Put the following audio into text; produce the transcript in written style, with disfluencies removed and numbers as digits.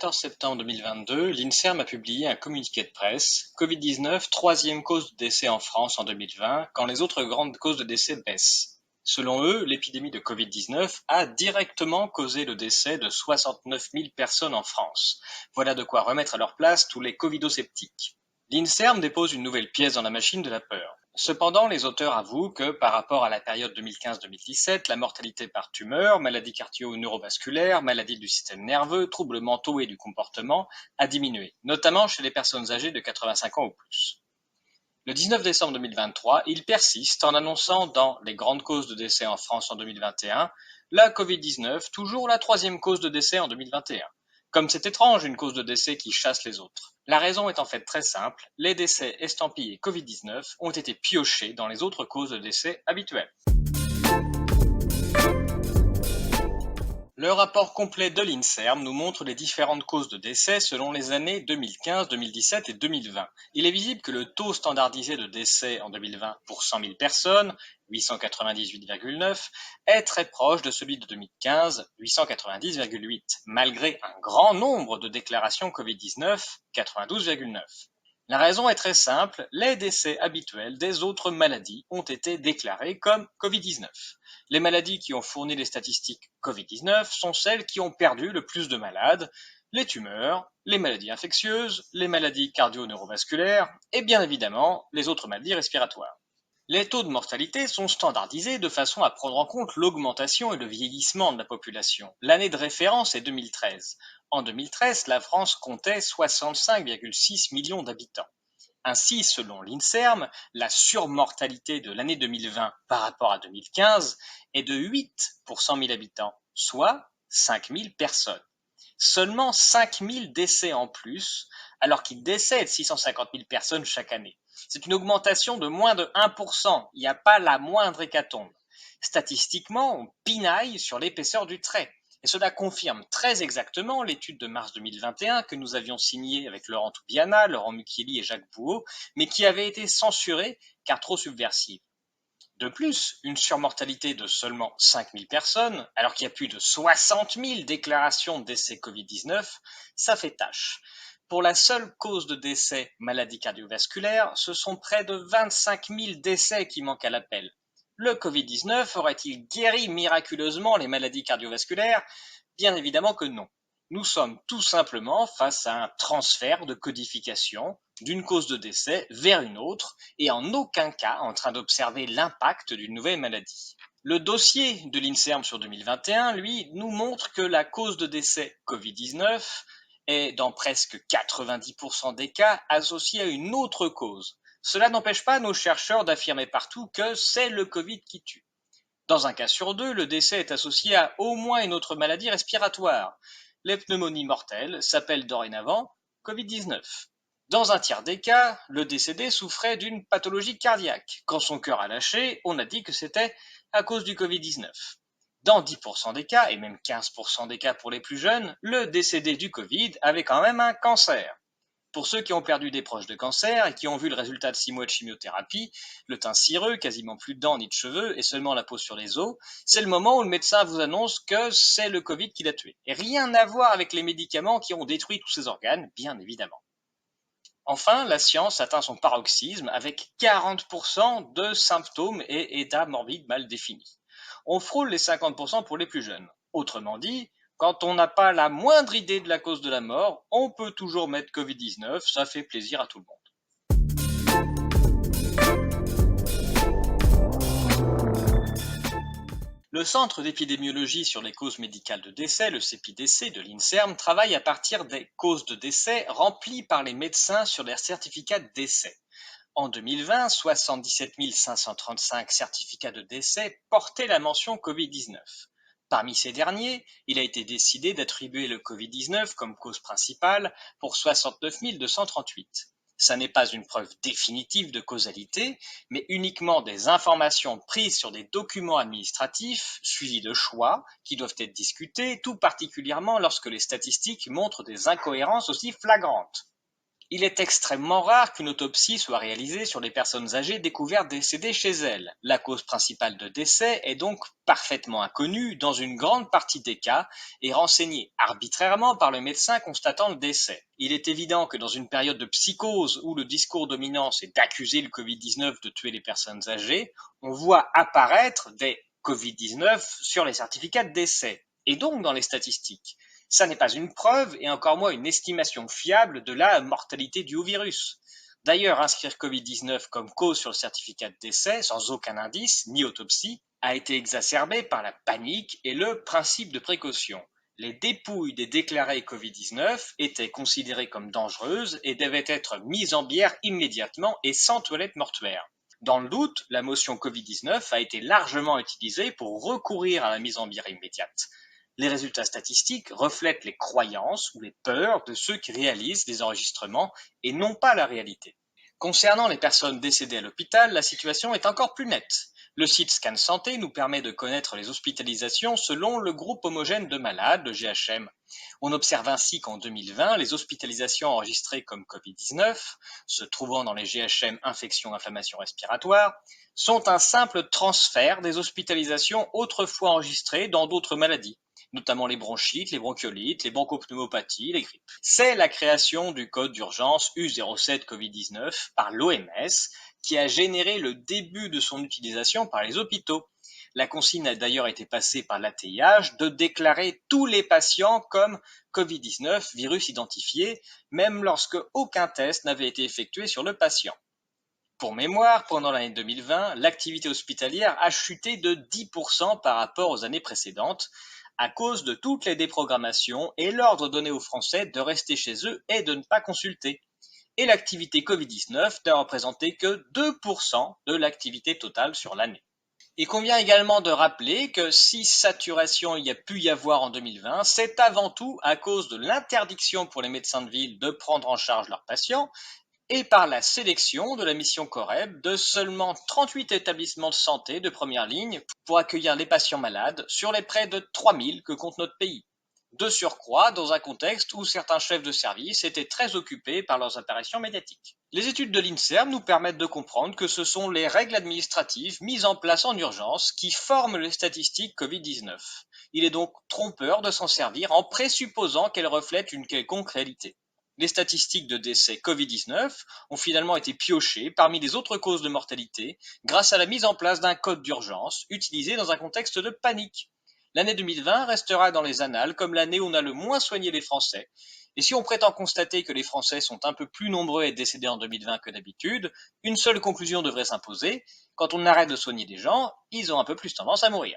14 septembre 2022, l'INSERM a publié un communiqué de presse. Covid-19, troisième cause de décès en France en 2020, quand les autres grandes causes de décès baissent. Selon eux, l'épidémie de Covid-19 a directement causé le décès de 69 000 personnes en France. Voilà de quoi remettre à leur place tous les covidosceptiques. L'INSERM dépose une nouvelle pièce dans la machine de la peur. Cependant, les auteurs avouent que, par rapport à la période 2015-2017, la mortalité par tumeur, maladie cardio-neurovasculaire, maladie du système nerveux, troubles mentaux et du comportement a diminué, notamment chez les personnes âgées de 85 ans ou plus. Le 19 décembre 2023, il persiste en annonçant dans les grandes causes de décès en France en 2021, la Covid-19, toujours la troisième cause de décès en 2021. Comme c'est étrange une cause de décès qui chasse les autres. La raison est en fait très simple, les décès estampillés Covid-19 ont été piochés dans les autres causes de décès habituelles. Le rapport complet de l'INSERM nous montre les différentes causes de décès selon les années 2015, 2017 et 2020. Il est visible que le taux standardisé de décès en 2020 pour 100 000 personnes, 898,9, est très proche de celui de 2015, 890,8, malgré un grand nombre de déclarations Covid-19, 92,9. La raison est très simple, les décès habituels des autres maladies ont été déclarés comme Covid-19. Les maladies qui ont fourni les statistiques Covid-19 sont celles qui ont perdu le plus de malades, les tumeurs, les maladies infectieuses, les maladies cardio-neurovasculaires et bien évidemment les autres maladies respiratoires. Les taux de mortalité sont standardisés de façon à prendre en compte l'augmentation et le vieillissement de la population. L'année de référence est 2013. En 2013, la France comptait 65,6 millions d'habitants. Ainsi, selon l'INSERM, la surmortalité de l'année 2020 par rapport à 2015 est de 8 pour 100 000 habitants, soit 5 000 personnes. Seulement 5 000 décès en plus, alors qu'il décède 650 000 personnes chaque année. C'est une augmentation de moins de 1%, il n'y a pas la moindre hécatombe. Statistiquement, on pinaille sur l'épaisseur du trait. Et cela confirme très exactement l'étude de mars 2021 que nous avions signée avec Laurent Toubiana, Laurent Mukieli et Jacques Bouot, mais qui avait été censurée car trop subversive. De plus, une surmortalité de seulement 5 000 personnes, alors qu'il y a plus de 60 000 déclarations de décès Covid-19, ça fait tâche. Pour la seule cause de décès maladie cardiovasculaire, ce sont près de 25 000 décès qui manquent à l'appel. Le Covid-19 aurait-il guéri miraculeusement les maladies cardiovasculaires? Bien évidemment que non. Nous sommes tout simplement face à un transfert de codification d'une cause de décès vers une autre et en aucun cas en train d'observer l'impact d'une nouvelle maladie. Le dossier de l'INSERM sur 2021, lui, nous montre que la cause de décès Covid-19 est, dans presque 90% des cas, associée à une autre cause. Cela n'empêche pas nos chercheurs d'affirmer partout que c'est le Covid qui tue. Dans un cas sur deux, le décès est associé à au moins une autre maladie respiratoire. Les pneumonies mortelles s'appellent dorénavant Covid-19. Dans un tiers des cas, le décédé souffrait d'une pathologie cardiaque. Quand son cœur a lâché, on a dit que c'était à cause du Covid-19. Dans 10% des cas, et même 15% des cas pour les plus jeunes, le décédé du Covid avait quand même un cancer. Pour ceux qui ont perdu des proches de cancer et qui ont vu le résultat de 6 mois de chimiothérapie, le teint cireux, quasiment plus de dents ni de cheveux et seulement la peau sur les os, c'est le moment où le médecin vous annonce que c'est le Covid qui l'a tué. Et rien à voir avec les médicaments qui ont détruit tous ses organes, bien évidemment. Enfin, la science atteint son paroxysme avec 40% de symptômes et états morbides mal définis. On frôle les 50% pour les plus jeunes. Autrement dit, quand on n'a pas la moindre idée de la cause de la mort, on peut toujours mettre Covid-19, ça fait plaisir à tout le monde. Le Centre d'épidémiologie sur les causes médicales de décès, le CEPIDC de l'INSERM, travaille à partir des causes de décès remplies par les médecins sur leurs certificats de décès. En 2020, 77 535 certificats de décès portaient la mention Covid-19. Parmi ces derniers, il a été décidé d'attribuer le Covid-19 comme cause principale pour 69 238. Ça n'est pas une preuve définitive de causalité, mais uniquement des informations prises sur des documents administratifs, suivis de choix, qui doivent être discutés, tout particulièrement lorsque les statistiques montrent des incohérences aussi flagrantes. Il est extrêmement rare qu'une autopsie soit réalisée sur les personnes âgées découvertes décédées chez elles. La cause principale de décès est donc parfaitement inconnue dans une grande partie des cas et renseignée arbitrairement par le médecin constatant le décès. Il est évident que dans une période de psychose où le discours dominant c'est d'accuser le Covid-19 de tuer les personnes âgées, on voit apparaître des Covid-19 sur les certificats de décès et donc dans les statistiques. Ça n'est pas une preuve et encore moins une estimation fiable de la mortalité due au virus. D'ailleurs, inscrire Covid-19 comme cause sur le certificat de décès, sans aucun indice, ni autopsie, a été exacerbé par la panique et le principe de précaution. Les dépouilles des déclarés Covid-19 étaient considérées comme dangereuses et devaient être mises en bière immédiatement et sans toilette mortuaire. Dans le doute, la motion Covid-19 a été largement utilisée pour recourir à la mise en bière immédiate. Les résultats statistiques reflètent les croyances ou les peurs de ceux qui réalisent les enregistrements et non pas la réalité. Concernant les personnes décédées à l'hôpital, la situation est encore plus nette. Le site Scan Santé nous permet de connaître les hospitalisations selon le groupe homogène de malades, le GHM. On observe ainsi qu'en 2020, les hospitalisations enregistrées comme Covid-19, se trouvant dans les GHM infection-inflammation respiratoire, sont un simple transfert des hospitalisations autrefois enregistrées dans d'autres maladies, notamment les bronchites, les bronchiolites, les bronchopneumopathies, les grippes. C'est la création du code d'urgence U07 Covid-19 par l'OMS qui a généré le début de son utilisation par les hôpitaux. La consigne a d'ailleurs été passée par l'ATIH de déclarer tous les patients comme Covid-19, virus identifié, même lorsque aucun test n'avait été effectué sur le patient. Pour mémoire, pendant l'année 2020, l'activité hospitalière a chuté de 10% par rapport aux années précédentes, à cause de toutes les déprogrammations et l'ordre donné aux Français de rester chez eux et de ne pas consulter. Et l'activité Covid-19 n'a représenté que 2% de l'activité totale sur l'année. Il convient également de rappeler que si saturation il y a pu y avoir en 2020, c'est avant tout à cause de l'interdiction pour les médecins de ville de prendre en charge leurs patients et par la sélection de la mission Coreb de seulement 38 établissements de santé de première ligne pour accueillir les patients malades sur les près de 3000 que compte notre pays. De surcroît, dans un contexte où certains chefs de service étaient très occupés par leurs apparitions médiatiques. Les études de l'INSERM nous permettent de comprendre que ce sont les règles administratives mises en place en urgence qui forment les statistiques Covid-19. Il est donc trompeur de s'en servir en présupposant qu'elles reflètent une quelconque réalité. Les statistiques de décès Covid-19 ont finalement été piochées parmi les autres causes de mortalité grâce à la mise en place d'un code d'urgence utilisé dans un contexte de panique. L'année 2020 restera dans les annales comme l'année où on a le moins soigné les Français. Et si on prétend constater que les Français sont un peu plus nombreux à être décédés en 2020 que d'habitude, une seule conclusion devrait s'imposer. Quand on arrête de soigner des gens, ils ont un peu plus tendance à mourir.